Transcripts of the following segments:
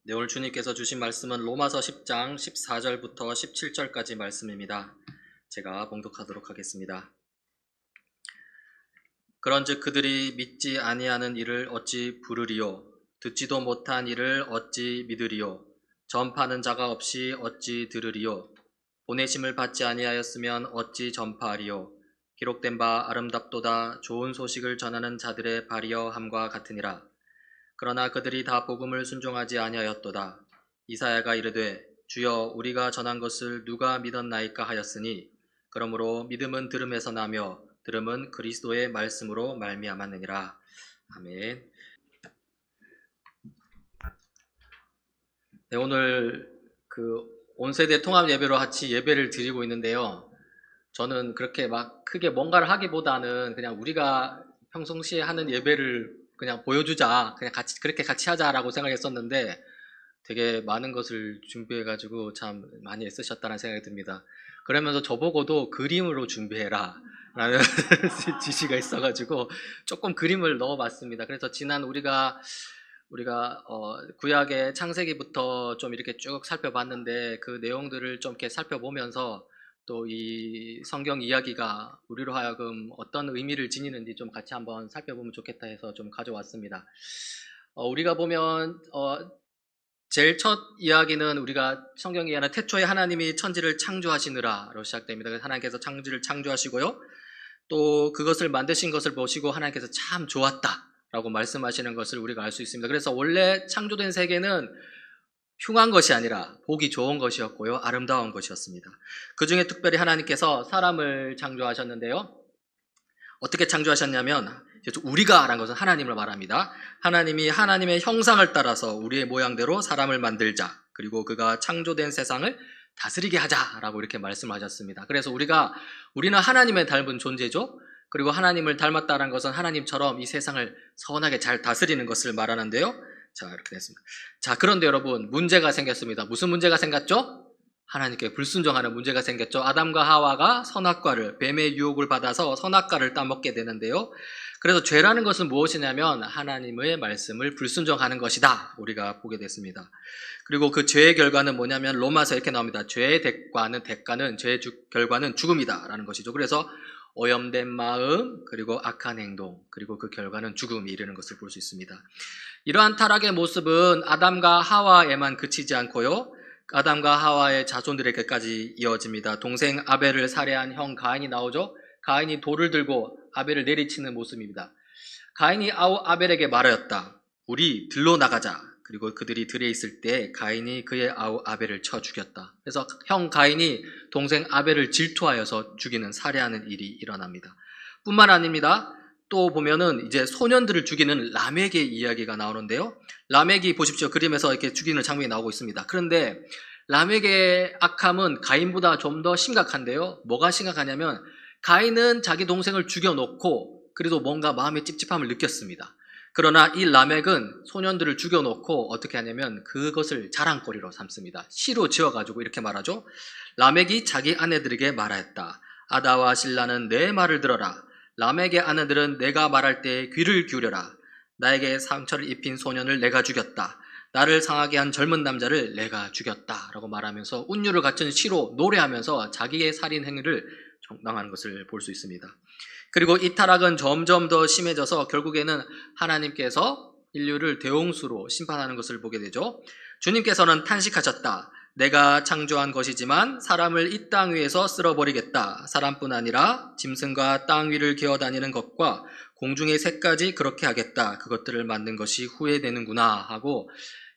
네, 오늘 주님께서 주신 말씀은 로마서 10장 14절부터 17절까지 말씀입니다. 제가 봉독하도록 하겠습니다. 그런즉 그들이 믿지 아니하는 일을 어찌 부르리요? 듣지도 못한 일을 어찌 믿으리요? 전파하는 자가 없이 어찌 들으리요? 보내심을 받지 아니하였으면 어찌 전파하리요? 기록된 바 아름답도다 좋은 소식을 전하는 자들의 발이여 함과 같으니라. 그러나 그들이 다 복음을 순종하지 아니하였도다. 이사야가 이르되 주여 우리가 전한 것을 누가 믿었나이까 하였으니 그러므로 믿음은 들음에서 나며 들음은 그리스도의 말씀으로 말미암았느니라. 아멘. 네, 오늘 온세대 통합 예배로 같이 예배를 드리고 있는데요. 저는 그렇게 막 크게 뭔가를 하기보다는 그냥 우리가 평상시에 하는 예배를 그냥 보여주자, 그냥 그렇게 같이 하자라고 생각했었는데 되게 많은 것을 준비해가지고 참 많이 애쓰셨다는 생각이 듭니다. 그러면서 저보고도 그림으로 준비해라 라는 지시가 있어가지고 조금 그림을 넣어봤습니다. 그래서 지난 우리가 구약의 창세기부터 좀 이렇게 쭉 살펴봤는데 그 내용들을 좀 이렇게 살펴보면서 또 이 성경 이야기가 우리로 하여금 어떤 의미를 지니는지 좀 같이 한번 살펴보면 좋겠다 해서 좀 가져왔습니다. 우리가 보면 제일 첫 이야기는 우리가 성경에 의하는 태초에 하나님이 천지를 창조하시느라로 시작됩니다. 하나님께서 천지를 창조하시고요. 또 그것을 만드신 것을 보시고 하나님께서 참 좋았다라고 말씀하시는 것을 우리가 알 수 있습니다. 그래서 원래 창조된 세계는 흉한 것이 아니라 보기 좋은 것이었고요. 아름다운 것이었습니다. 그 중에 특별히 하나님께서 사람을 창조하셨는데요. 어떻게 창조하셨냐면 우리가 라는 것은 하나님을 말합니다. 하나님이 하나님의 형상을 따라서 우리의 모양대로 사람을 만들자. 그리고 그가 창조된 세상을 다스리게 하자라고 이렇게 말씀하셨습니다. 그래서 우리는 하나님의 닮은 존재죠. 그리고 하나님을 닮았다는 것은 하나님처럼 이 세상을 선하게 잘 다스리는 것을 말하는데요. 자, 이렇게 됐습니다. 자, 그런데 여러분, 문제가 생겼습니다. 무슨 문제가 생겼죠? 하나님께 불순종하는 문제가 생겼죠. 아담과 하와가 선악과를, 뱀의 유혹을 받아서 선악과를 따먹게 되는데요. 그래서 죄라는 것은 무엇이냐면 하나님의 말씀을 불순종하는 것이다. 우리가 보게 됐습니다. 그리고 그 죄의 결과는 뭐냐면 로마서 이렇게 나옵니다. 죄의 죄의 결과는 죽음이다. 라는 것이죠. 그래서 오염된 마음, 그리고 악한 행동, 그리고 그 결과는 죽음이 이르는 것을 볼 수 있습니다. 이러한 타락의 모습은 아담과 하와에만 그치지 않고요. 아담과 하와의 자손들에게까지 이어집니다. 동생 아벨을 살해한 형 가인이 나오죠. 가인이 돌을 들고 아벨을 내리치는 모습입니다. 가인이 아벨에게 말하였다. 우리 들로 나가자. 그리고 그들이 들에 있을 때 가인이 그의 아우 아벨을 쳐 죽였다. 그래서 형 가인이 동생 아벨을 질투하여서 죽이는 살해하는 일이 일어납니다. 뿐만 아닙니다. 또 보면은 이제 소년들을 죽이는 라멕의 이야기가 나오는데요. 라멕이 보십시오. 그림에서 이렇게 죽이는 장면이 나오고 있습니다. 그런데 라멕의 악함은 가인보다 좀 더 심각한데요. 뭐가 심각하냐면 가인은 자기 동생을 죽여놓고 그래도 뭔가 마음의 찝찝함을 느꼈습니다. 그러나 이 라멕은 소년들을 죽여놓고 어떻게 하냐면 그것을 자랑거리로 삼습니다. 시로 지어가지고 이렇게 말하죠. 라멕이 자기 아내들에게 말하였다. 아다와 실라는 내 말을 들어라. 라멕의 아내들은 내가 말할 때 귀를 기울여라. 나에게 상처를 입힌 소년을 내가 죽였다. 나를 상하게 한 젊은 남자를 내가 죽였다. 라고 말하면서 운율을 갖춘 시로 노래하면서 자기의 살인 행위를 정당하는 것을 볼 수 있습니다. 그리고 이 타락은 점점 더 심해져서 결국에는 하나님께서 인류를 대홍수로 심판하는 것을 보게 되죠. 주님께서는 탄식하셨다. 내가 창조한 것이지만 사람을 이 땅 위에서 쓸어버리겠다. 사람뿐 아니라 짐승과 땅 위를 기어다니는 것과 공중의 새까지 그렇게 하겠다. 그것들을 만든 것이 후회되는구나 하고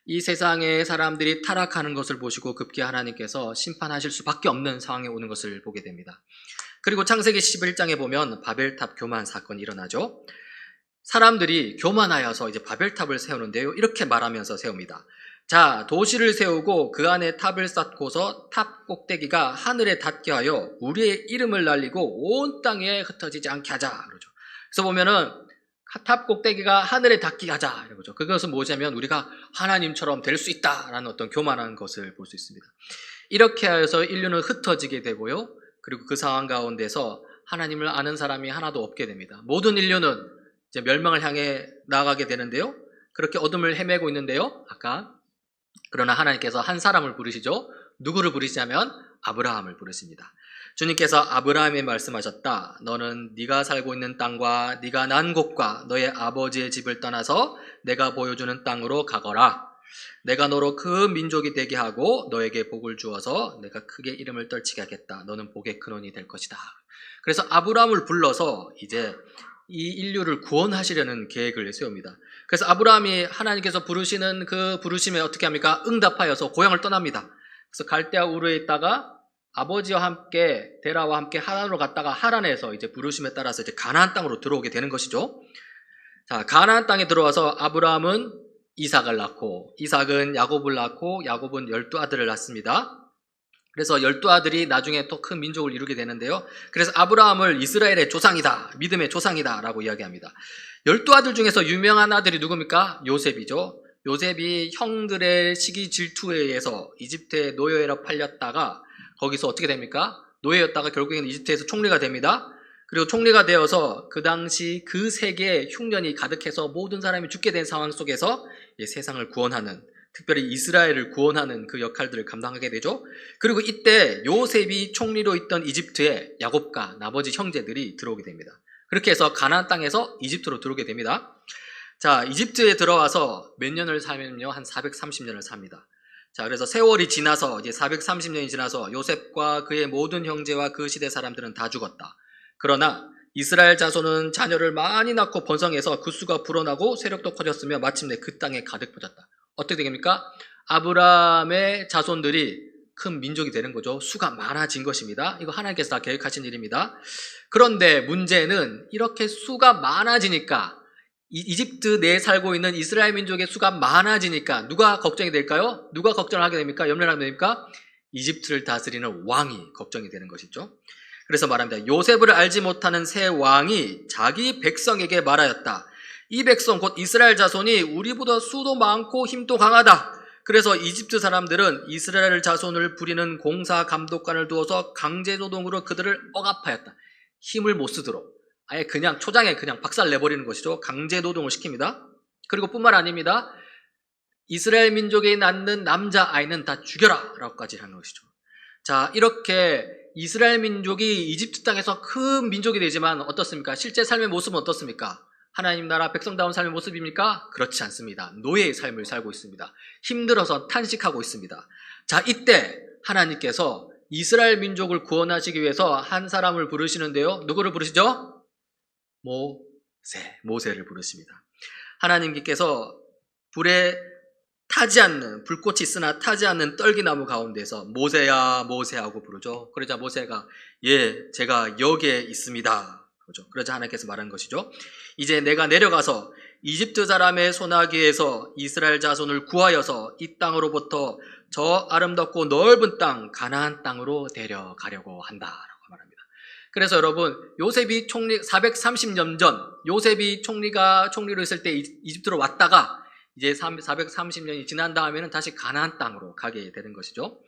이 세상의 사람들이 타락하는 것을 보시고 급기 하나님께서 심판하실 수밖에 없는 상황에 오는 것을 보게 됩니다. 그리고 창세기 11장에 보면 바벨탑 교만 사건이 일어나죠. 사람들이 교만하여서 이제 바벨탑을 세우는데요. 이렇게 말하면서 세웁니다. 자, 도시를 세우고 그 안에 탑을 쌓고서 탑 꼭대기가 하늘에 닿게 하여 우리의 이름을 날리고 온 땅에 흩어지지 않게 하자. 그러죠. 그래서 보면은 탑 꼭대기가 하늘에 닿게 하자. 이러죠. 그것은 뭐냐면 우리가 하나님처럼 될 수 있다라는 어떤 교만한 것을 볼 수 있습니다. 이렇게 하여서 인류는 흩어지게 되고요. 그리고 그 상황 가운데서 하나님을 아는 사람이 하나도 없게 됩니다. 모든 인류는 이제 멸망을 향해 나아가게 되는데요. 그렇게 어둠을 헤매고 있는데요. 아까 그러나 하나님께서 한 사람을 부르시죠. 누구를 부르시냐면 아브라함을 부르십니다. 주님께서 아브라함에 말씀하셨다. 너는 네가 살고 있는 땅과 네가 난 곳과 너의 아버지의 집을 떠나서 내가 보여주는 땅으로 가거라. 내가 너로 그 민족이 되게 하고 너에게 복을 주어서 내가 크게 이름을 떨치게 하겠다. 너는 복의 근원이 될 것이다. 그래서 아브라함을 불러서 이제 이 인류를 구원하시려는 계획을 세웁니다. 그래서 아브라함이 하나님께서 부르시는 그 부르심에 어떻게 합니까? 응답하여서 고향을 떠납니다. 그래서 갈대아 우르에 있다가 아버지와 함께 데라와 함께 하란으로 갔다가 하란에서 이제 부르심에 따라서 이제 가나안 땅으로 들어오게 되는 것이죠. 자, 가나안 땅에 들어와서 아브라함은 이삭을 낳고 이삭은 야곱을 낳고 야곱은 12아들을 낳습니다. 그래서 12아들이 나중에 또 큰 민족을 이루게 되는데요. 그래서 아브라함을 이스라엘의 조상이다, 믿음의 조상이다 라고 이야기합니다. 12아들 중에서 유명한 아들이 누굽니까? 요셉이죠. 요셉이 형들의 시기 질투에 의해서 이집트에 노예로 팔렸다가 거기서 어떻게 됩니까? 노예였다가 결국에는 이집트에서 총리가 됩니다. 그리고 총리가 되어서 그 당시 그 세계에 흉년이 가득해서 모든 사람이 죽게 된 상황 속에서 세상을 구원하는, 특별히 이스라엘을 구원하는 그 역할들을 감당하게 되죠. 그리고 이때 요셉이 총리로 있던 이집트에 야곱과 나머지 형제들이 들어오게 됩니다. 그렇게 해서 가나안 땅에서 이집트로 들어오게 됩니다. 자, 이집트에 들어와서 몇 년을 살면요? 한 430년을 삽니다. 자, 그래서 세월이 지나서 이제 430년이 지나서 요셉과 그의 모든 형제와 그 시대 사람들은 다 죽었다. 그러나 이스라엘 자손은 자녀를 많이 낳고 번성해서 그 수가 불어나고 세력도 커졌으며 마침내 그 땅에 가득 퍼졌다. 어떻게 됩니까? 아브라함의 자손들이 큰 민족이 되는 거죠. 수가 많아진 것입니다. 이거 하나님께서 다 계획하신 일입니다. 그런데 문제는 이렇게 수가 많아지니까 이집트 내에 살고 있는 이스라엘 민족의 수가 많아지니까 누가 걱정이 될까요? 누가 걱정을 하게 됩니까? 염려를 하게 됩니까? 이집트를 다스리는 왕이 걱정이 되는 것이죠. 그래서 말합니다. 요셉을 알지 못하는 새 왕이 자기 백성에게 말하였다. 이 백성 곧 이스라엘 자손이 우리보다 수도 많고 힘도 강하다. 그래서 이집트 사람들은 이스라엘 자손을 부리는 공사 감독관을 두어서 강제노동으로 그들을 억압하였다. 힘을 못 쓰도록 아예 그냥 초장에 그냥 박살 내버리는 것이죠. 강제노동을 시킵니다. 그리고 뿐만 아닙니다. 이스라엘 민족에 낳는 남자아이는 다 죽여라 라고까지 하는 것이죠. 자, 이렇게 이스라엘 민족이 이집트 땅에서 큰 민족이 되지만 어떻습니까? 실제 삶의 모습은 어떻습니까? 하나님 나라 백성다운 삶의 모습입니까? 그렇지 않습니다. 노예의 삶을 살고 있습니다. 힘들어서 탄식하고 있습니다. 자, 이때 하나님께서 이스라엘 민족을 구원하시기 위해서 한 사람을 부르시는데요. 누구를 부르시죠? 모세를 부르십니다. 하나님께서 불에 타지 않는, 불꽃이 있으나 타지 않는 떨기나무 가운데서 모세야 모세하고 부르죠. 그러자 모세가 제가 여기에 있습니다. 그러자 하나님께서 말한 것이죠. 이제 내가 내려가서 이집트 사람의 손아귀에서 이스라엘 자손을 구하여서 이 땅으로부터 저 아름답고 넓은 땅 가나안 땅으로 데려가려고 한다라고 말합니다. 그래서 여러분, 요셉이 430년 전 요셉이 총리로 있을 때 이집트로 왔다가 이제 430년이 지난 다음에는 다시 가나안 땅으로 가게 되는 것이죠.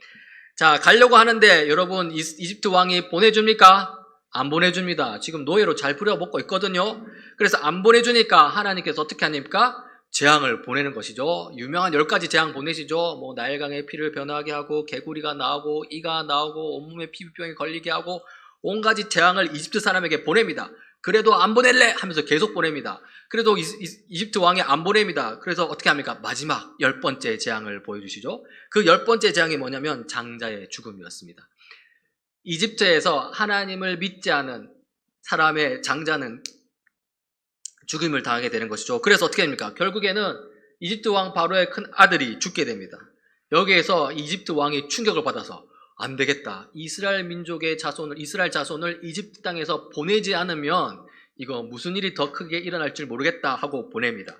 자, 가려고 하는데 여러분, 이집트 왕이 보내줍니까? 안 보내줍니다. 지금 노예로 잘 부려먹고 있거든요. 그래서 안 보내주니까 하나님께서 어떻게 하십니까? 재앙을 보내는 것이죠. 유명한 10가지 재앙 보내시죠. 나일강의 피를 변하게 하고 개구리가 나오고 이가 나오고 온몸에 피부병이 걸리게 하고 온 가지 재앙을 이집트 사람에게 보냅니다. 그래도 안 보낼래 하면서 계속 보냅니다. 그래도 이집트 왕이 안 보냅니다. 그래서 어떻게 합니까? 마지막 10번째 재앙을 보여주시죠. 그 10번째 재앙이 뭐냐면 장자의 죽음이었습니다. 이집트에서 하나님을 믿지 않은 사람의 장자는 죽임을 당하게 되는 것이죠. 그래서 어떻게 됩니까? 결국에는 이집트 왕 바로의 큰 아들이 죽게 됩니다. 여기에서 이집트 왕이 충격을 받아서 안 되겠다. 이스라엘 자손을 이집트 땅에서 보내지 않으면 이거 무슨 일이 더 크게 일어날 줄 모르겠다 하고 보냅니다.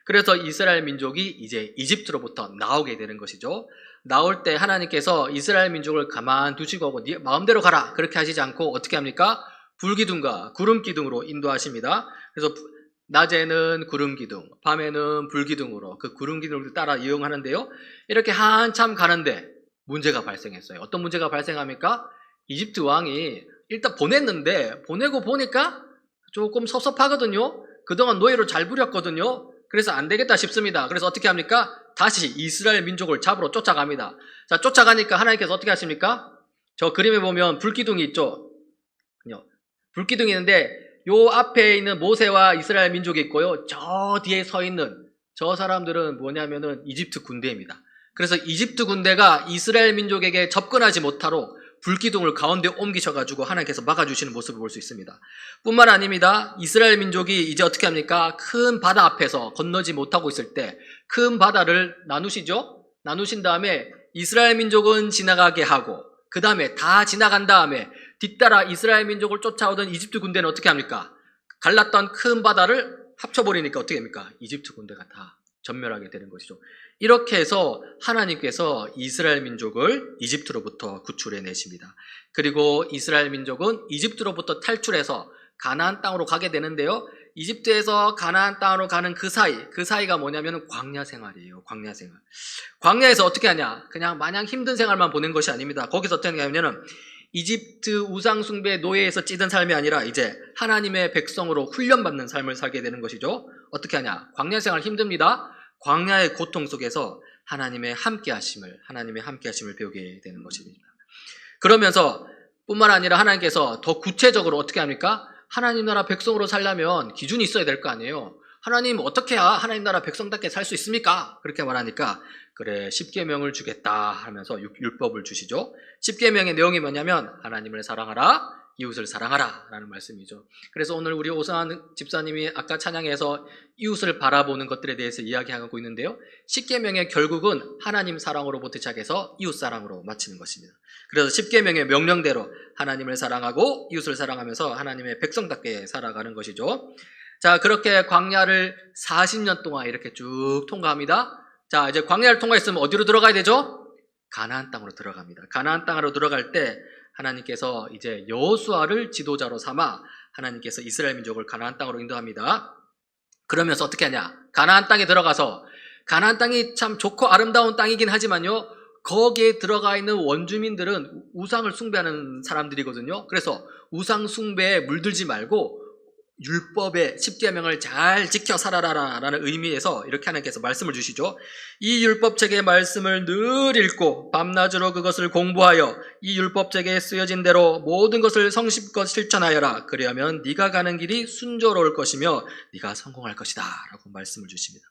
그래서 이스라엘 민족이 이제 이집트로부터 나오게 되는 것이죠. 나올 때 하나님께서 이스라엘 민족을 가만두시고 네 마음대로 가라 그렇게 하시지 않고 어떻게 합니까? 불기둥과 구름기둥으로 인도하십니다. 그래서 낮에는 구름기둥, 밤에는 불기둥으로 그 구름기둥을 따라 이용하는데요. 이렇게 한참 가는데 문제가 발생했어요. 어떤 문제가 발생합니까? 이집트 왕이 일단 보냈는데 보내고 보니까 조금 섭섭하거든요. 그동안 노예로 잘 부렸거든요. 그래서 안 되겠다 싶습니다. 그래서 어떻게 합니까? 다시 이스라엘 민족을 잡으러 쫓아갑니다. 자, 쫓아가니까 하나님께서 어떻게 하십니까? 저 그림에 보면 불기둥이 있죠. 불기둥이 있는데 요 앞에 있는 모세와 이스라엘 민족이 있고요. 저 뒤에 서 있는 저 사람들은 뭐냐면은 이집트 군대입니다. 그래서 이집트 군대가 이스라엘 민족에게 접근하지 못하도록 불기둥을 가운데 옮기셔가지고 하나님께서 막아주시는 모습을 볼 수 있습니다. 뿐만 아닙니다. 이스라엘 민족이 이제 어떻게 합니까? 큰 바다 앞에서 건너지 못하고 있을 때 큰 바다를 나누시죠? 나누신 다음에 이스라엘 민족은 지나가게 하고 그 다음에 다 지나간 다음에 뒤따라 이스라엘 민족을 쫓아오던 이집트 군대는 어떻게 합니까? 갈랐던 큰 바다를 합쳐버리니까 어떻게 됩니까? 이집트 군대가 다 전멸하게 되는 것이죠. 이렇게 해서 하나님께서 이스라엘 민족을 이집트로부터 구출해 내십니다. 그리고 이스라엘 민족은 이집트로부터 탈출해서 가나안 땅으로 가게 되는데요. 이집트에서 가나안 땅으로 가는 그 사이가 뭐냐면 광야 생활이에요. 광야 생활. 광야에서 어떻게 하냐? 그냥 마냥 힘든 생활만 보낸 것이 아닙니다. 거기서 어떻게 하냐면은 이집트 우상숭배 노예에서 찌든 삶이 아니라 이제 하나님의 백성으로 훈련받는 삶을 살게 되는 것이죠. 어떻게 하냐? 광야 생활 힘듭니다. 광야의 고통 속에서 하나님의 함께하심을 배우게 되는 것입니다. 그러면서 뿐만 아니라 하나님께서 더 구체적으로 어떻게 합니까? 하나님 나라 백성으로 살려면 기준이 있어야 될 거 아니에요. 하나님 어떻게 해야 하나님 나라 백성답게 살 수 있습니까? 그렇게 말하니까 그래 10계명을 주겠다 하면서 율법을 주시죠. 10계명의 내용이 뭐냐면 하나님을 사랑하라, 이웃을 사랑하라 라는 말씀이죠. 그래서 오늘 우리 오성환 집사님이 아까 찬양에서 이웃을 바라보는 것들에 대해서 이야기하고 있는데요. 10계명의 결국은 하나님 사랑으로부터 시작해서 이웃 사랑으로 마치는 것입니다. 그래서 10계명의 명령대로 하나님을 사랑하고 이웃을 사랑하면서 하나님의 백성답게 살아가는 것이죠. 자, 그렇게 광야를 40년 동안 이렇게 쭉 통과합니다. 자, 이제 광야를 통과했으면 어디로 들어가야 되죠? 가나안 땅으로 들어갑니다. 가나안 땅으로 들어갈 때 하나님께서 이제 여호수아를 지도자로 삼아 하나님께서 이스라엘 민족을 가나안 땅으로 인도합니다. 그러면서 어떻게 하냐? 가나안 땅에 들어가서 가나안 땅이 참 좋고 아름다운 땅이긴 하지만요. 거기에 들어가 있는 원주민들은 우상을 숭배하는 사람들이거든요. 그래서 우상 숭배에 물들지 말고 율법의 10계명을 잘 지켜 살아라라는 의미에서 이렇게 하나님께서 말씀을 주시죠. 이 율법책의 말씀을 늘 읽고 밤낮으로 그것을 공부하여 이 율법책에 쓰여진 대로 모든 것을 성실껏 실천하여라. 그리하면 네가 가는 길이 순조로울 것이며 네가 성공할 것이다 라고 말씀을 주십니다.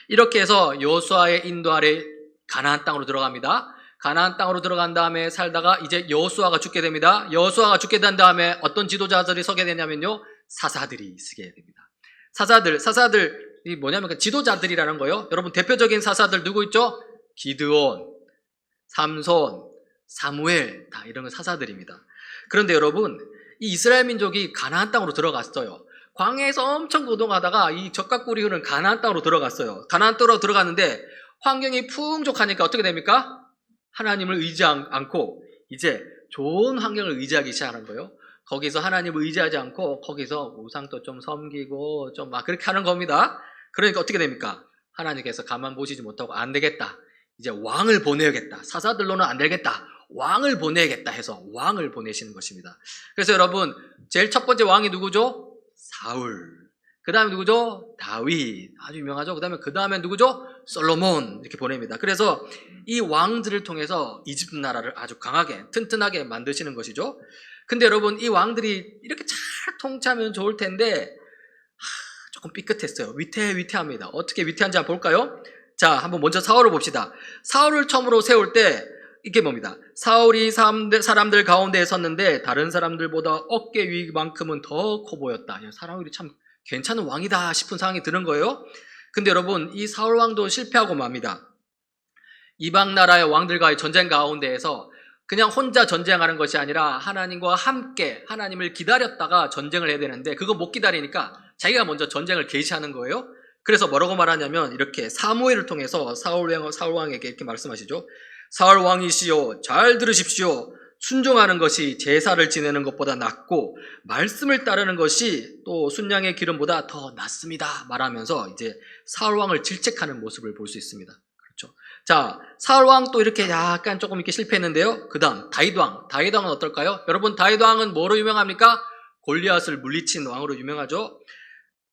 이렇게 해서 여호수아의 인도 아래 가나안 땅으로 들어갑니다. 가나안 땅으로 들어간 다음에 살다가 이제 여호수아가 죽게 됩니다. 여호수아가 죽게 된 다음에 어떤 지도자들이 서게 되냐면요. 사사들이 쓰게 됩니다. 사사들이 뭐냐면 지도자들이라는 거예요. 여러분 대표적인 사사들 누구 있죠? 기드온, 삼손, 사무엘 다 이런 건 사사들입니다. 그런데 여러분 이 이스라엘 민족이 가나안 땅으로 들어갔어요. 광야에서 엄청 고동하다가 이 적각꿀이 흐르는 가나안 땅으로 들어갔어요. 가나안 땅으로 들어갔는데 환경이 풍족하니까 어떻게 됩니까? 하나님을 의지하지 않고 이제 좋은 환경을 의지하기 시작하는 거예요. 거기서 하나님을 의지하지 않고 거기서 우상도 좀 섬기고 좀 막 그렇게 하는 겁니다. 그러니까 어떻게 됩니까? 하나님께서 가만 보시지 못하고 안 되겠다. 이제 왕을 보내야겠다. 사사들로는 안 되겠다. 왕을 보내야겠다 해서 왕을 보내시는 것입니다. 그래서 여러분 제일 첫 번째 왕이 누구죠? 사울. 그 다음에 누구죠? 다윗. 아주 유명하죠. 그 다음에 누구죠? 솔로몬. 이렇게 보냅니다. 그래서 이 왕들을 통해서 이집트 나라를 아주 강하게 튼튼하게 만드시는 것이죠. 근데 여러분 이 왕들이 이렇게 잘 통치하면 좋을 텐데 조금 삐끗했어요. 위태합니다. 어떻게 위태한지 한번 볼까요? 자, 한번 먼저 사울을 봅시다. 사울을 처음으로 세울 때 이게 뭡니다. 사울이 사람들 가운데에 섰는데 다른 사람들보다 어깨 위만큼은 더 커 보였다. 사울이 참 괜찮은 왕이다 싶은 상황이 드는 거예요. 근데 여러분 이 사울 왕도 실패하고 맙니다. 이방 나라의 왕들과의 전쟁 가운데에서 그냥 혼자 전쟁하는 것이 아니라 하나님과 함께 하나님을 기다렸다가 전쟁을 해야 되는데 그거 못 기다리니까 자기가 먼저 전쟁을 개시하는 거예요. 그래서 뭐라고 말하냐면 이렇게 사무엘을 통해서 사울 왕에게 이렇게 말씀하시죠. 사울 왕이시여 잘 들으십시오. 순종하는 것이 제사를 지내는 것보다 낫고 말씀을 따르는 것이 또 순양의 기름보다 더 낫습니다. 말하면서 이제 사울 왕을 질책하는 모습을 볼 수 있습니다. 그렇죠. 자, 사울 왕 또 이렇게 약간 조금 이렇게 실패했는데요. 그 다음 다윗 왕. 다윗 왕은 어떨까요? 여러분 다윗 왕은 뭐로 유명합니까? 골리앗을 물리친 왕으로 유명하죠.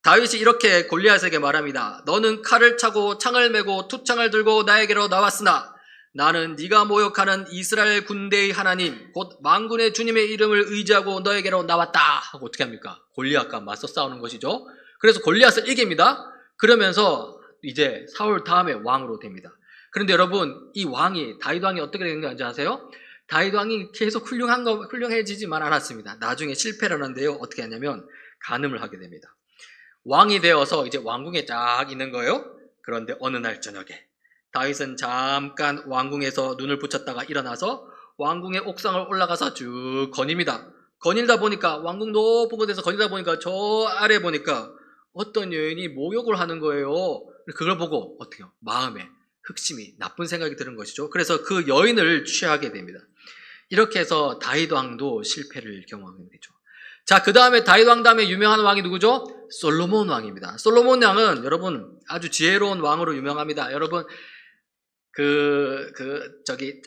다윗이 이렇게 골리앗에게 말합니다. 너는 칼을 차고 창을 메고 투창을 들고 나에게로 나왔으나 나는 네가 모욕하는 이스라엘 군대의 하나님 곧 만군의 주님의 이름을 의지하고 너에게로 나왔다 하고 어떻게 합니까? 골리앗과 맞서 싸우는 것이죠. 그래서 골리앗을 이깁니다. 그러면서 이제 사울 다음에 왕으로 됩니다. 그런데 여러분, 이 왕이 다윗 왕이 어떻게 된 건지 아세요? 다윗 왕이 계속 훌륭해지지만 않았습니다. 나중에 실패를 하는데요. 어떻게 하냐면 간음을 하게 됩니다. 왕이 되어서 이제 왕궁에 쫙 있는 거예요. 그런데 어느 날 저녁에 다윗은 잠깐 왕궁에서 눈을 붙였다가 일어나서 왕궁의 옥상을 올라가서 쭉 거닙니다. 거닐다 보니까 왕궁 높은 곳에서 거닐다 보니까 저 아래 보니까 어떤 여인이 모욕을 하는 거예요. 그걸 보고 어떻게 해요? 마음에 흑심이 나쁜 생각이 드는 것이죠. 그래서 그 여인을 취하게 됩니다. 이렇게 해서 다윗 왕도 실패를 경험하게 되죠. 자, 그 다음에 다윗 왕 다음에 유명한 왕이 누구죠? 솔로몬 왕입니다. 솔로몬 왕은 여러분 아주 지혜로운 왕으로 유명합니다. 여러분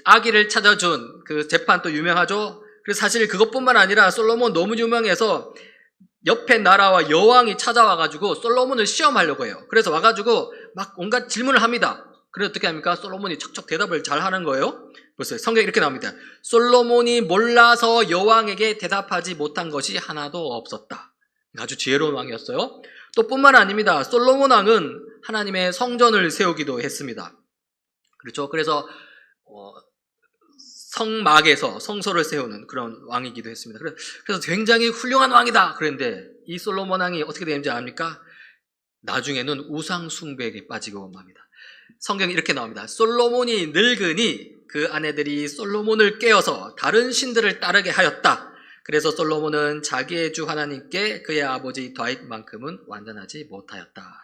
아기를 찾아준 그 재판 또 유명하죠? 그래서 사실 그것뿐만 아니라 솔로몬 너무 유명해서 옆에 나라와 여왕이 찾아와가지고 솔로몬을 시험하려고 해요. 그래서 와가지고 막 온갖 질문을 합니다. 그래서 어떻게 합니까? 솔로몬이 척척 대답을 잘 하는 거예요. 보세요. 성경에 이렇게 나옵니다. 솔로몬이 몰라서 여왕에게 대답하지 못한 것이 하나도 없었다. 아주 지혜로운 왕이었어요. 또 뿐만 아닙니다. 솔로몬 왕은 하나님의 성전을 세우기도 했습니다. 그렇죠. 그래서 성막에서 성소를 세우는 그런 왕이기도 했습니다. 그래서 굉장히 훌륭한 왕이다. 그런데 이 솔로몬 왕이 어떻게 되는지 압니까? 나중에는 우상 숭배에 빠지고 맙니다. 성경에 이렇게 나옵니다. 솔로몬이 늙으니 그 아내들이 솔로몬을 깨어서 다른 신들을 따르게 하였다. 그래서 솔로몬은 자기의 주 하나님께 그의 아버지 다윗만큼은 완전하지 못하였다.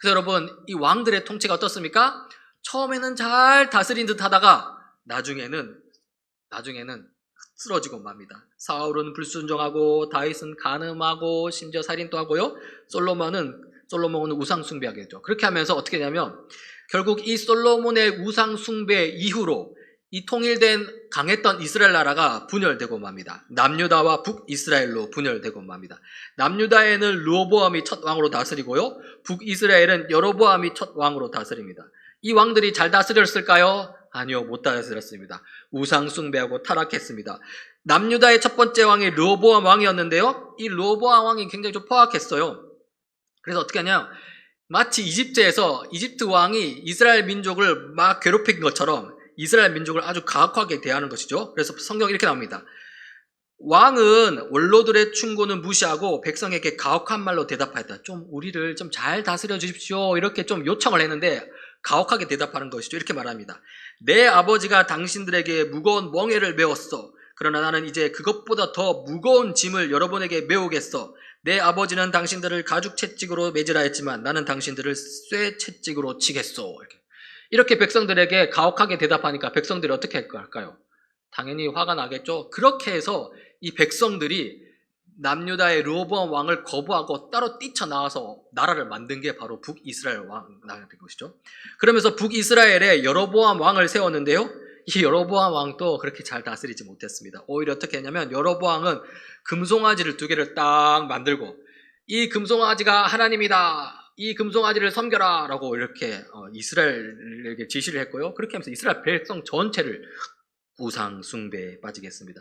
그래서 여러분, 이 왕들의 통치가 어떻습니까? 처음에는 잘 다스린 듯 하다가 나중에는 쓰러지고 맙니다. 사울은 불순종하고 다윗은 간음하고 심지어 살인도 하고요. 솔로몬은 우상 숭배하게 되죠. 그렇게 하면서 어떻게 되냐면 결국 이 솔로몬의 우상 숭배 이후로 이 통일된 강했던 이스라엘 나라가 분열되고 맙니다. 남유다와 북이스라엘로 분열되고 맙니다. 남유다에는 르호보암이 첫 왕으로 다스리고요. 북이스라엘은 여로보암이 첫 왕으로 다스립니다. 이 왕들이 잘 다스렸을까요? 아니요, 못 다스렸습니다. 우상 숭배하고 타락했습니다. 남유다의 첫 번째 왕이 르호보암 왕이었는데요. 이 르호보암 왕이 굉장히 좀 포악했어요. 그래서 어떻게 하냐? 마치 이집트 왕이 이스라엘 민족을 막 괴롭힌 것처럼 이스라엘 민족을 아주 가혹하게 대하는 것이죠. 그래서 성경에 이렇게 나옵니다. 왕은 원로들의 충고는 무시하고 백성에게 가혹한 말로 대답하였다. 우리를 좀 잘 다스려 주십시오. 이렇게 좀 요청을 했는데 가혹하게 대답하는 것이죠. 이렇게 말합니다. 내 아버지가 당신들에게 무거운 멍에를 메웠어. 그러나 나는 이제 그것보다 더 무거운 짐을 여러분에게 메우겠어. 내 아버지는 당신들을 가죽 채찍으로 매지라 했지만 나는 당신들을 쇠 채찍으로 치겠소. 이렇게 백성들에게 가혹하게 대답하니까 백성들이 어떻게 할까요? 당연히 화가 나겠죠. 그렇게 해서 이 백성들이 남유다의 르호보암 왕을 거부하고 따로 뛰쳐나와서 나라를 만든 게 바로 북이스라엘 왕 나라가 된 것이죠. 그러면서 북이스라엘에 여로보암 왕을 세웠는데요. 이 여로보암 왕도 그렇게 잘 다스리지 못했습니다. 오히려 어떻게 했냐면 여로보암 왕은 금송아지를 2개를 딱 만들고 이 금송아지가 하나님이다. 이 금송아지를 섬겨라 라고 이렇게 이스라엘에게 지시를 했고요. 그렇게 하면서 이스라엘 백성 전체를 우상 숭배에 빠지게 했습니다.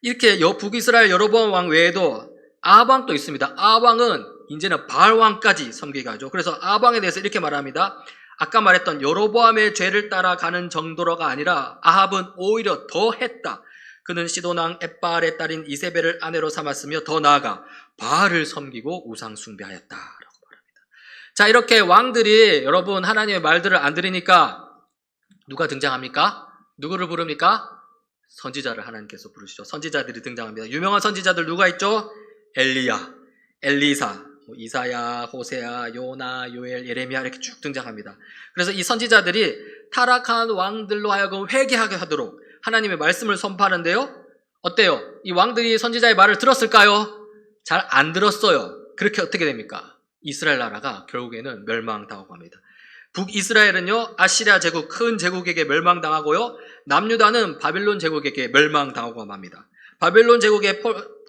이렇게 북이스라엘 여로보암 왕 외에도 아합 왕도 있습니다. 아합 왕은 이제는 바알 왕까지 섬기게 하죠. 그래서 아합 왕에 대해서 이렇게 말합니다. 아까 말했던 여로보암의 죄를 따라가는 정도로가 아니라 아합은 오히려 더 했다. 그는 시돈왕 엣바알의 딸인 이세벨을 아내로 삼았으며 더 나아가 바알을 섬기고 우상 숭배하였다 라고 말합니다. 자, 이렇게 왕들이 여러분 하나님의 말들을 안 들으니까 누가 등장합니까? 누구를 부릅니까? 선지자를 하나님께서 부르시죠. 선지자들이 등장합니다. 유명한 선지자들 누가 있죠? 엘리야, 엘리사, 이사야, 호세아, 요나, 요엘, 예레미야 이렇게 쭉 등장합니다. 그래서 이 선지자들이 타락한 왕들로 하여금 회개하게 하도록 하나님의 말씀을 선포하는데요. 어때요? 이 왕들이 선지자의 말을 들었을까요? 잘 안 들었어요. 그렇게 어떻게 됩니까? 이스라엘 나라가 결국에는 멸망당하고 합니다. 북이스라엘은요, 아시리아 제국, 큰 제국에게 멸망당하고요, 남유다는 바빌론 제국에게 멸망당하고 맙니다. 바빌론 제국에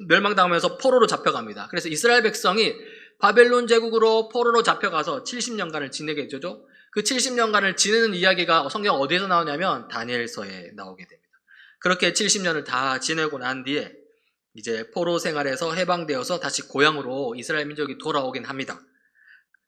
멸망당하면서 포로로 잡혀갑니다. 그래서 이스라엘 백성이 바벨론 제국으로 포로로 잡혀가서 70년간을 지내게 되죠. 그 70년간을 지내는 이야기가 성경 어디에서 나오냐면 다니엘서에 나오게 됩니다. 그렇게 70년을 다 지내고 난 뒤에 이제 포로 생활에서 해방되어서 다시 고향으로 이스라엘 민족이 돌아오긴 합니다.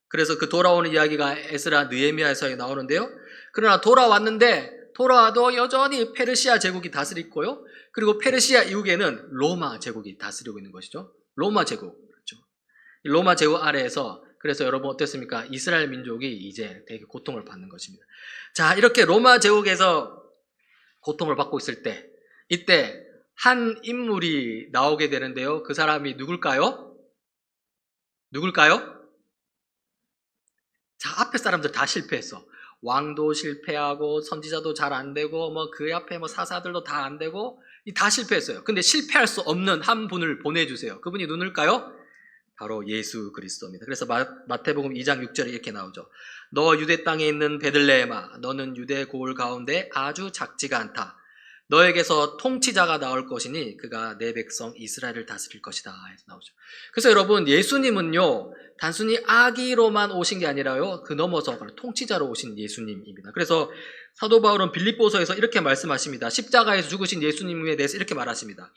그래서 그 돌아오는 이야기가 에스라 느헤미야서에 나오는데요. 그러나 돌아와도 여전히 페르시아 제국이 다스리고요. 그리고 페르시아 이후에는 로마 제국이 다스리고 있는 것이죠. 로마 제국. 그렇죠. 로마 제국 아래에서 그래서 여러분 어땠습니까? 이스라엘 민족이 이제 되게 고통을 받는 것입니다. 자, 이렇게 로마 제국에서 고통을 받고 있을 때 이때 한 인물이 나오게 되는데요. 그 사람이 누굴까요? 자, 앞에 사람들 다 실패했어. 왕도 실패하고 선지자도 잘 안 되고 그 앞에 사사들도 다 안 되고 다 실패했어요. 근데 실패할 수 없는 한 분을 보내주세요. 그분이 누굴까요? 바로 예수 그리스도입니다. 그래서 마태복음 2장 6절에 이렇게 나오죠. 너 유대 땅에 있는 베들레헴아, 너는 유대 고을 가운데 아주 작지가 않다. 너에게서 통치자가 나올 것이니 그가 내 백성 이스라엘을 다스릴 것이다. 해서 나오죠. 그래서 여러분, 예수님은요 단순히 아기로만 오신 게 아니라요 그 넘어서 통치자로 오신 예수님입니다. 그래서 사도 바울은 빌립보서에서 이렇게 말씀하십니다. 십자가에서 죽으신 예수님에 대해서 이렇게 말하십니다.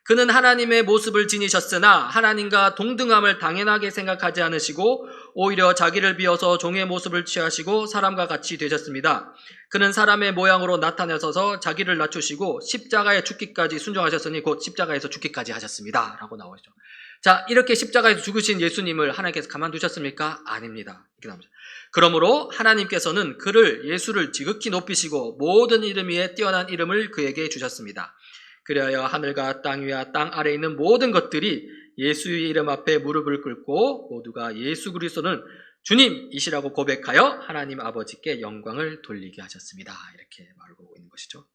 그는 하나님의 모습을 지니셨으나 하나님과 동등함을 당연하게 생각하지 않으시고 오히려 자기를 비워서 종의 모습을 취하시고 사람과 같이 되셨습니다. 그는 사람의 모양으로 나타나셔서 자기를 낮추시고 십자가에 죽기까지 순종하셨으니 곧 십자가에서 죽기까지 하셨습니다. 라고 나오죠. 자, 이렇게 십자가에서 죽으신 예수님을 하나님께서 가만두셨습니까? 아닙니다. 이렇게 나옵니다. 그러므로 하나님께서는 예수를 지극히 높이시고 모든 이름 위에 뛰어난 이름을 그에게 주셨습니다. 그리하여 하늘과 땅 위와 땅 아래에 있는 모든 것들이 예수의 이름 앞에 무릎을 꿇고 모두가 예수 그리스도는 주님이시라고 고백하여 하나님 아버지께 영광을 돌리게 하셨습니다. 이렇게 말하고 있는 것이죠.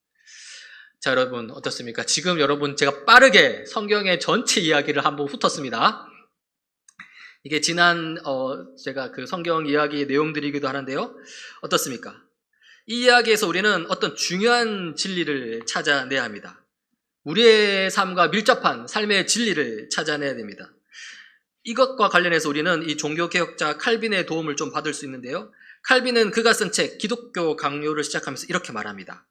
자, 여러분 어떻습니까? 지금 여러분 제가 빠르게 성경의 전체 이야기를 한번 훑었습니다. 이게 지난 제가 그 성경 이야기 내용들이기도 하는데요. 어떻습니까? 이 이야기에서 우리는 어떤 중요한 진리를 찾아내야 합니다. 우리의 삶과 밀접한 삶의 진리를 찾아내야 됩니다. 이것과 관련해서 우리는 이 종교개혁자 칼빈의 도움을 좀 받을 수 있는데요. 칼빈은 그가 쓴 책 기독교 강요를 시작하면서 이렇게 말합니다.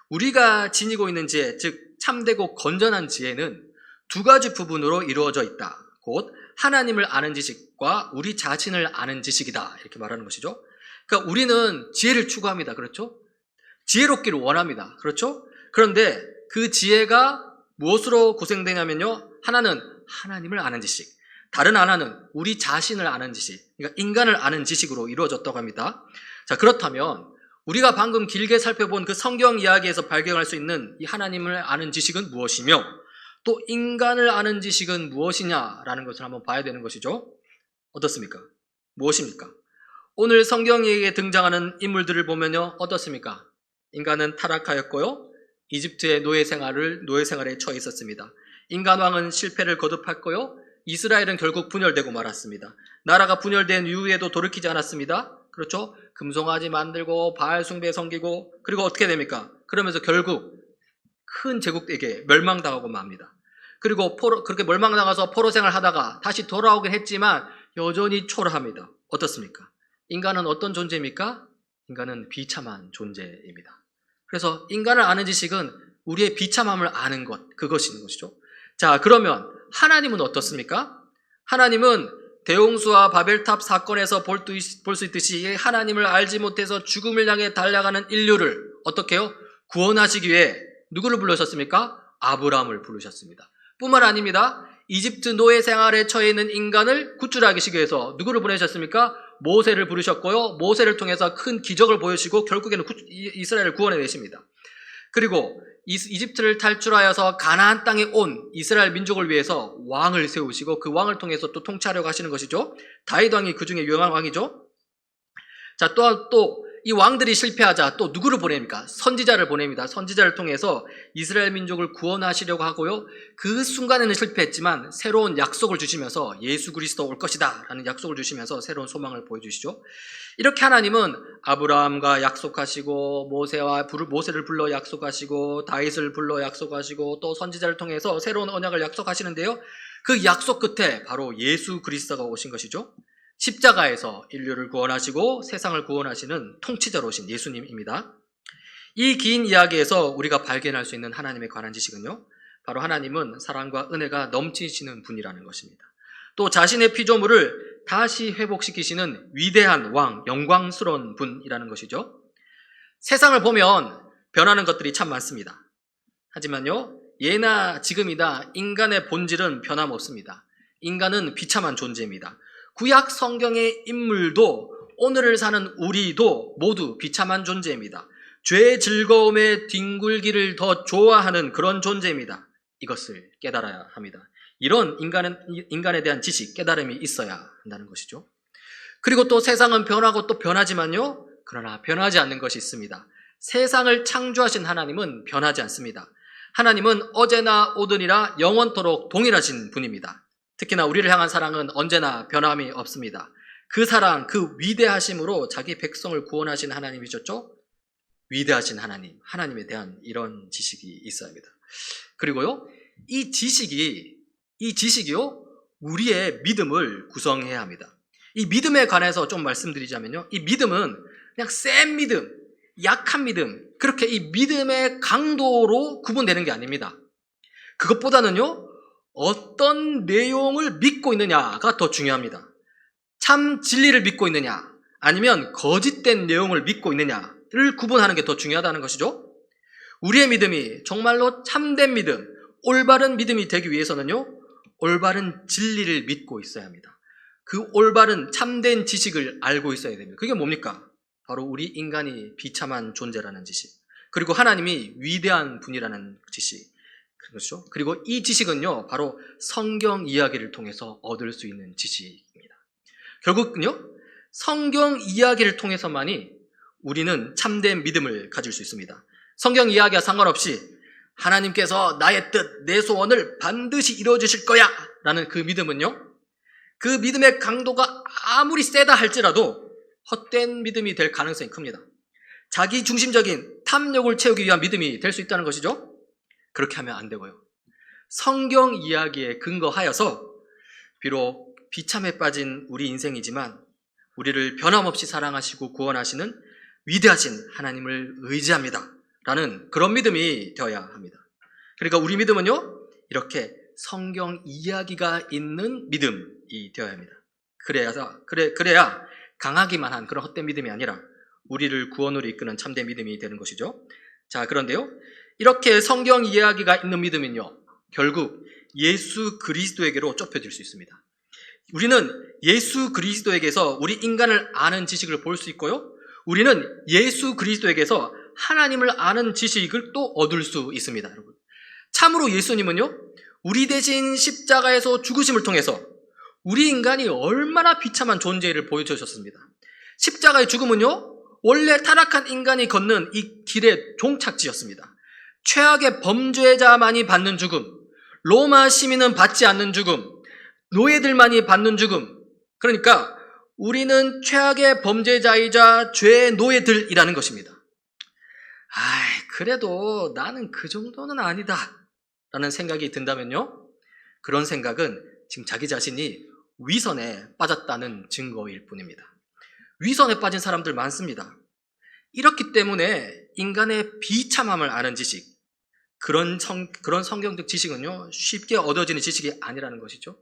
우리가 지니고 있는 지혜, 즉 참되고 건전한 지혜는 두 가지 부분으로 이루어져 있다. 곧 하나님을 아는 지식과 우리 자신을 아는 지식이다. 이렇게 말하는 것이죠. 그러니까 우리는 지혜를 추구합니다. 그렇죠? 지혜롭기를 원합니다. 그렇죠? 그런데 그 지혜가 무엇으로 구성되냐면요. 하나는 하나님을 아는 지식, 다른 하나는 우리 자신을 아는 지식, 그러니까 인간을 아는 지식으로 이루어졌다고 합니다. 자, 그렇다면 우리가 방금 길게 살펴본 그 성경 이야기에서 발견할 수 있는 이 하나님을 아는 지식은 무엇이며 또 인간을 아는 지식은 무엇이냐라는 것을 한번 봐야 되는 것이죠. 어떻습니까? 무엇입니까? 오늘 성경에 등장하는 인물들을 보면요. 어떻습니까? 인간은 타락하였고요. 이집트의 노예 생활에 처해 있었습니다. 인간왕은 실패를 거듭했고요. 이스라엘은 결국 분열되고 말았습니다. 나라가 분열된 이후에도 돌이키지 않았습니다. 그렇죠? 금송아지 만들고 바알 숭배 섬기고 그리고 어떻게 됩니까? 그러면서 결국 큰 제국에게 멸망당하고 맙니다. 그리고 그렇게 멸망당해서 포로 생활을 하다가 다시 돌아오긴 했지만 여전히 초라합니다. 어떻습니까? 인간은 어떤 존재입니까? 인간은 비참한 존재입니다. 그래서 인간을 아는 지식은 우리의 비참함을 아는 것, 그것이 있는 것이죠. 자, 그러면 하나님은 어떻습니까? 하나님은 대홍수와 바벨탑 사건에서 볼 수 있듯이 하나님을 알지 못해서 죽음을 향해 달려가는 인류를 어떻게 해요? 구원하시기 위해 누구를 부르셨습니까? 아브라함을 부르셨습니다. 뿐만 아닙니다. 이집트 노예 생활에 처해 있는 인간을 구출하기 위해서 누구를 보내셨습니까? 모세를 부르셨고요. 모세를 통해서 큰 기적을 보여주시고 결국에는 이스라엘을 구원해내십니다. 그리고 이집트를 탈출하여서 가나안 땅에 온 이스라엘 민족을 위해서 왕을 세우시고 그 왕을 통해서 또 통치하려고 하시는 것이죠. 다윗 왕이 그 중에 유명한 왕이죠. 자, 또 이 왕들이 실패하자 또 누구를 보냅니까? 선지자를 보냅니다. 선지자를 통해서 이스라엘 민족을 구원하시려고 하고요. 그 순간에는 실패했지만 새로운 약속을 주시면서 예수 그리스도 올 것이다 라는 약속을 주시면서 새로운 소망을 보여주시죠. 이렇게 하나님은 아브라함과 약속하시고 모세를 불러 약속하시고 다윗을 불러 약속하시고 또 선지자를 통해서 새로운 언약을 약속하시는데요. 그 약속 끝에 바로 예수 그리스도가 오신 것이죠. 십자가에서 인류를 구원하시고 세상을 구원하시는 통치자로 오신 예수님입니다. 이 긴 이야기에서 우리가 발견할 수 있는 하나님에 관한 지식은요, 바로 하나님은 사랑과 은혜가 넘치시는 분이라는 것입니다. 또 자신의 피조물을 다시 회복시키시는 위대한 왕, 영광스러운 분이라는 것이죠. 세상을 보면 변하는 것들이 참 많습니다. 하지만요, 예나 지금이나 인간의 본질은 변함없습니다. 인간은 비참한 존재입니다. 구약 성경의 인물도 오늘을 사는 우리도 모두 비참한 존재입니다. 죄의 즐거움에 뒹굴기를 더 좋아하는 그런 존재입니다. 이것을 깨달아야 합니다. 이런 인간에 대한 지식, 깨달음이 있어야 한다는 것이죠. 그리고 또 세상은 변하고 또 변하지만요, 그러나 변하지 않는 것이 있습니다. 세상을 창조하신 하나님은 변하지 않습니다. 하나님은 어제나 오늘이나 영원토록 동일하신 분입니다. 특히나 우리를 향한 사랑은 언제나 변함이 없습니다. 그 사랑, 그 위대하심으로 자기 백성을 구원하신 하나님이셨죠? 위대하신 하나님, 하나님에 대한 이런 지식이 있어야 합니다. 그리고요, 이 지식이요, 우리의 믿음을 구성해야 합니다. 이 믿음에 관해서 좀 말씀드리자면요, 이 믿음은 그냥 센 믿음, 약한 믿음, 그렇게 이 믿음의 강도로 구분되는 게 아닙니다. 그것보다는요, 어떤 내용을 믿고 있느냐가 더 중요합니다. 참 진리를 믿고 있느냐, 아니면 거짓된 내용을 믿고 있느냐를 구분하는 게 더 중요하다는 것이죠. 우리의 믿음이 정말로 참된 믿음, 올바른 믿음이 되기 위해서는요, 올바른 진리를 믿고 있어야 합니다. 그 올바른 참된 지식을 알고 있어야 됩니다. 그게 뭡니까? 바로 우리 인간이 비참한 존재라는 지식, 그리고 하나님이 위대한 분이라는 지식, 그렇죠? 그리고 이 지식은요, 바로 성경 이야기를 통해서 얻을 수 있는 지식입니다. 결국은요, 성경 이야기를 통해서만이 우리는 참된 믿음을 가질 수 있습니다. 성경 이야기와 상관없이 하나님께서 나의 뜻, 내 소원을 반드시 이루어주실 거야 라는 그 믿음은요, 그 믿음의 강도가 아무리 세다 할지라도 헛된 믿음이 될 가능성이 큽니다. 자기 중심적인 탐욕을 채우기 위한 믿음이 될 수 있다는 것이죠. 그렇게 하면 안 되고요, 성경 이야기에 근거하여서 비록 비참에 빠진 우리 인생이지만 우리를 변함없이 사랑하시고 구원하시는 위대하신 하나님을 의지합니다 라는 그런 믿음이 되어야 합니다. 그러니까 우리 믿음은요, 이렇게 성경 이야기가 있는 믿음이 되어야 합니다. 그래야 강하기만 한 그런 헛된 믿음이 아니라 우리를 구원으로 이끄는 참된 믿음이 되는 것이죠. 자, 그런데요, 이렇게 성경 이야기가 있는 믿음은요, 결국 예수 그리스도에게로 좁혀질 수 있습니다. 우리는 예수 그리스도에게서 우리 인간을 아는 지식을 볼 수 있고요, 우리는 예수 그리스도에게서 하나님을 아는 지식을 또 얻을 수 있습니다. 여러분, 참으로 예수님은요, 우리 대신 십자가에서 죽으심을 통해서 우리 인간이 얼마나 비참한 존재를 보여주셨습니다. 십자가의 죽음은요, 원래 타락한 인간이 걷는 이 길의 종착지였습니다. 최악의 범죄자만이 받는 죽음, 로마 시민은 받지 않는 죽음, 노예들만이 받는 죽음. 그러니까 우리는 최악의 범죄자이자 죄의 노예들이라는 것입니다. 그래도 나는 그 정도는 아니다 라는 생각이 든다면요, 그런 생각은 지금 자기 자신이 위선에 빠졌다는 증거일 뿐입니다. 위선에 빠진 사람들 많습니다. 이렇기 때문에 인간의 비참함을 아는 지식, 그런 성경적 지식은요, 쉽게 얻어지는 지식이 아니라는 것이죠.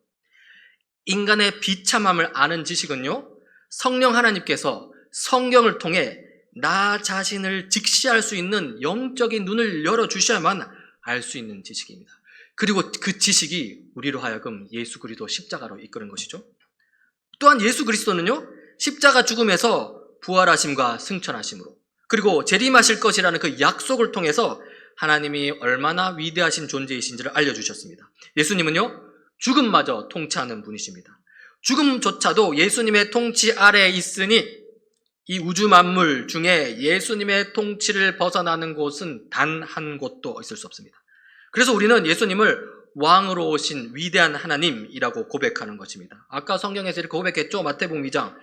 인간의 비참함을 아는 지식은요, 성령 하나님께서 성경을 통해 나 자신을 직시할 수 있는 영적인 눈을 열어주셔야만 알 수 있는 지식입니다. 그리고 그 지식이 우리로 하여금 예수 그리스도 십자가로 이끄는 것이죠. 또한 예수 그리스도는요, 십자가 죽음에서 부활하심과 승천하심으로, 그리고 재림하실 것이라는 그 약속을 통해서 하나님이 얼마나 위대하신 존재이신지를 알려주셨습니다. 예수님은요, 죽음마저 통치하는 분이십니다. 죽음조차도 예수님의 통치 아래에 있으니 이 우주 만물 중에 예수님의 통치를 벗어나는 곳은 단 한 곳도 있을 수 없습니다. 그래서 우리는 예수님을 왕으로 오신 위대한 하나님이라고 고백하는 것입니다. 아까 성경에서 이렇게 고백했죠. 마태복음 2장,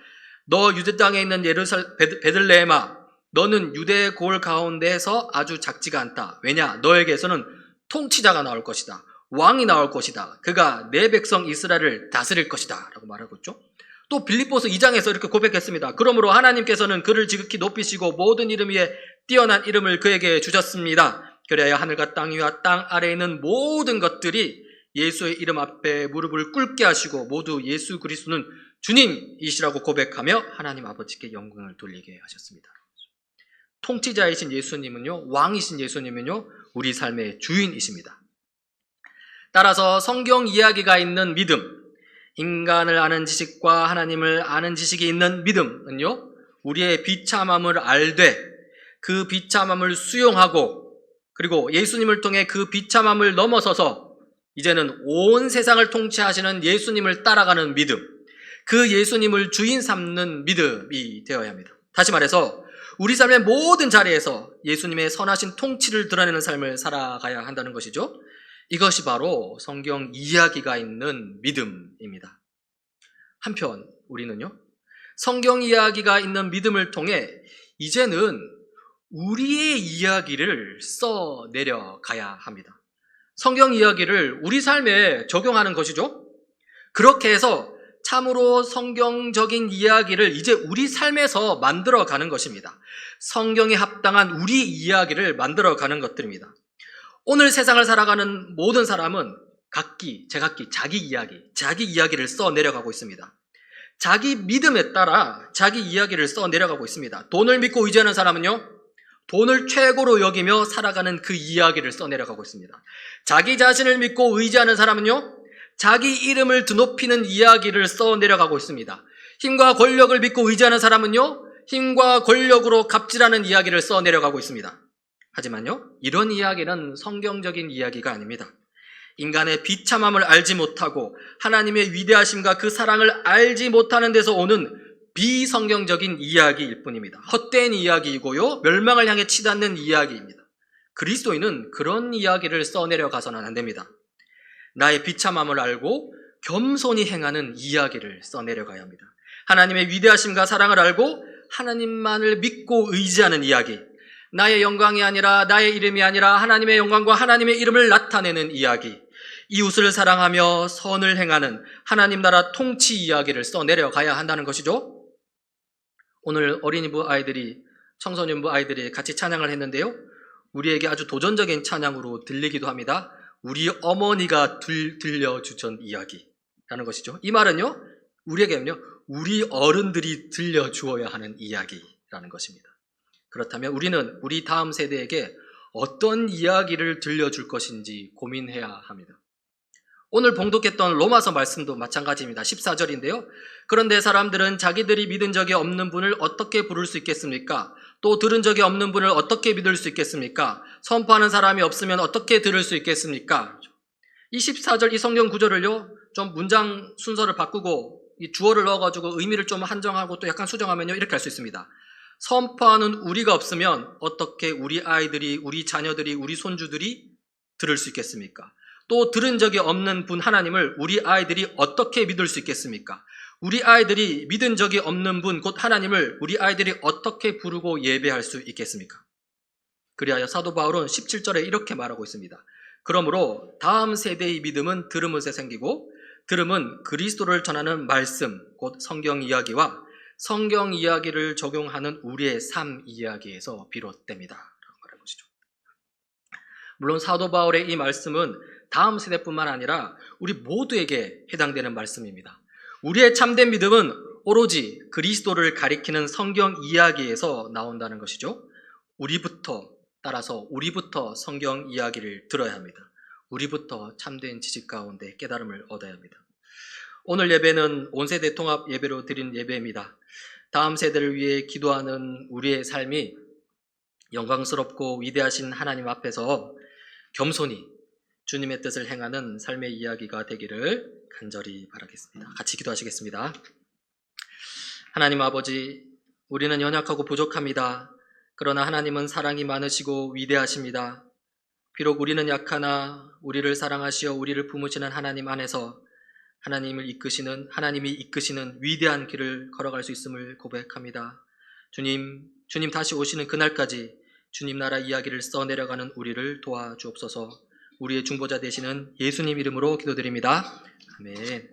너 유대 땅에 있는 베들레헴아, 너는 유대 고을 가운데에서 아주 작지가 않다. 왜냐? 너에게서는 통치자가 나올 것이다. 왕이 나올 것이다. 그가 내 백성 이스라엘을 다스릴 것이다. 라고 말하고 있죠. 또 빌립보서 2장에서 이렇게 고백했습니다. 그러므로 하나님께서는 그를 지극히 높이시고 모든 이름 위에 뛰어난 이름을 그에게 주셨습니다. 그래야 하늘과 땅 위와 땅 아래에 있는 모든 것들이 예수의 이름 앞에 무릎을 꿇게 하시고 모두 예수 그리스도는 주님이시라고 고백하며 하나님 아버지께 영광을 돌리게 하셨습니다. 통치자이신 예수님은요, 왕이신 예수님은요, 우리 삶의 주인이십니다. 따라서 성경 이야기가 있는 믿음, 인간을 아는 지식과 하나님을 아는 지식이 있는 믿음은요, 우리의 비참함을 알되 그 비참함을 수용하고 그리고 예수님을 통해 그 비참함을 넘어서서 이제는 온 세상을 통치하시는 예수님을 따라가는 믿음, 그 예수님을 주인 삼는 믿음이 되어야 합니다. 다시 말해서 우리 삶의 모든 자리에서 예수님의 선하신 통치를 드러내는 삶을 살아가야 한다는 것이죠. 이것이 바로 성경 이야기가 있는 믿음입니다. 한편 우리는요, 성경 이야기가 있는 믿음을 통해 이제는 우리의 이야기를 써내려가야 합니다. 성경 이야기를 우리 삶에 적용하는 것이죠. 그렇게 해서 참으로 성경적인 이야기를 이제 우리 삶에서 만들어가는 것입니다. 성경에 합당한 우리 이야기를 만들어가는 것들입니다. 오늘 세상을 살아가는 모든 사람은 제각기 자기 이야기를 써내려가고 있습니다. 자기 믿음에 따라 자기 이야기를 써내려가고 있습니다. 돈을 믿고 의지하는 사람은요, 돈을 최고로 여기며 살아가는 그 이야기를 써내려가고 있습니다. 자기 자신을 믿고 의지하는 사람은요, 자기 이름을 드높이는 이야기를 써내려가고 있습니다. 힘과 권력을 믿고 의지하는 사람은요, 힘과 권력으로 갑질하는 이야기를 써내려가고 있습니다. 하지만요, 이런 이야기는 성경적인 이야기가 아닙니다. 인간의 비참함을 알지 못하고 하나님의 위대하심과 그 사랑을 알지 못하는 데서 오는 비성경적인 이야기일 뿐입니다. 헛된 이야기이고요, 멸망을 향해 치닫는 이야기입니다. 그리스도인은 그런 이야기를 써내려가서는 안 됩니다. 나의 비참함을 알고 겸손히 행하는 이야기를 써내려가야 합니다. 하나님의 위대하심과 사랑을 알고 하나님만을 믿고 의지하는 이야기, 나의 영광이 아니라 나의 이름이 아니라 하나님의 영광과 하나님의 이름을 나타내는 이야기, 이웃을 사랑하며 선을 행하는 하나님 나라 통치 이야기를 써내려가야 한다는 것이죠. 오늘 어린이부 아이들이, 청소년부 아이들이 같이 찬양을 했는데요, 우리에게 아주 도전적인 찬양으로 들리기도 합니다. 우리 어머니가 들려주던 이야기라는 것이죠. 이 말은요, 우리에게는요, 우리 어른들이 들려주어야 하는 이야기라는 것입니다. 그렇다면 우리는 우리 다음 세대에게 어떤 이야기를 들려줄 것인지 고민해야 합니다. 오늘 봉독했던 로마서 말씀도 마찬가지입니다. 14절인데요. 그런데 사람들은 자기들이 믿은 적이 없는 분을 어떻게 부를 수 있겠습니까? 또 들은 적이 없는 분을 어떻게 믿을 수 있겠습니까? 선포하는 사람이 없으면 어떻게 들을 수 있겠습니까? 이 14절 이 성경 구절을요, 좀 문장 순서를 바꾸고 이 주어를 넣어가지고 의미를 좀 한정하고 또 약간 수정하면요, 이렇게 할 수 있습니다. 선포하는 우리가 없으면 어떻게 우리 아이들이, 우리 자녀들이, 우리 손주들이 들을 수 있겠습니까? 또 들은 적이 없는 분 하나님을 우리 아이들이 어떻게 믿을 수 있겠습니까? 우리 아이들이 믿은 적이 없는 분 곧 하나님을 우리 아이들이 어떻게 부르고 예배할 수 있겠습니까? 그리하여 사도 바울은 17절에 이렇게 말하고 있습니다. 그러므로 다음 세대의 믿음은 들음에서 생기고 들음은 그리스도를 전하는 말씀 곧 성경 이야기와 성경 이야기를 적용하는 우리의 삶 이야기에서 비롯됩니다. 라고 말하는 것이죠. 물론 사도 바울의 이 말씀은 다음 세대뿐만 아니라 우리 모두에게 해당되는 말씀입니다. 우리의 참된 믿음은 오로지 그리스도를 가리키는 성경 이야기에서 나온다는 것이죠. 따라서 우리부터 성경 이야기를 들어야 합니다. 우리부터 참된 지식 가운데 깨달음을 얻어야 합니다. 오늘 예배는 온세대 통합 예배로 드린 예배입니다. 다음 세대를 위해 기도하는 우리의 삶이 영광스럽고 위대하신 하나님 앞에서 겸손히 주님의 뜻을 행하는 삶의 이야기가 되기를 간절히 바라겠습니다. 같이 기도하시겠습니다. 하나님 아버지, 우리는 연약하고 부족합니다. 그러나 하나님은 사랑이 많으시고 위대하십니다. 비록 우리는 약하나 우리를 사랑하시어 우리를 품으시는 하나님 안에서 하나님이 이끄시는 위대한 길을 걸어갈 수 있음을 고백합니다. 주님 다시 오시는 그날까지 주님 나라 이야기를 써내려가는 우리를 도와주옵소서. 우리의 중보자 되시는 예수님 이름으로 기도드립니다. 아멘.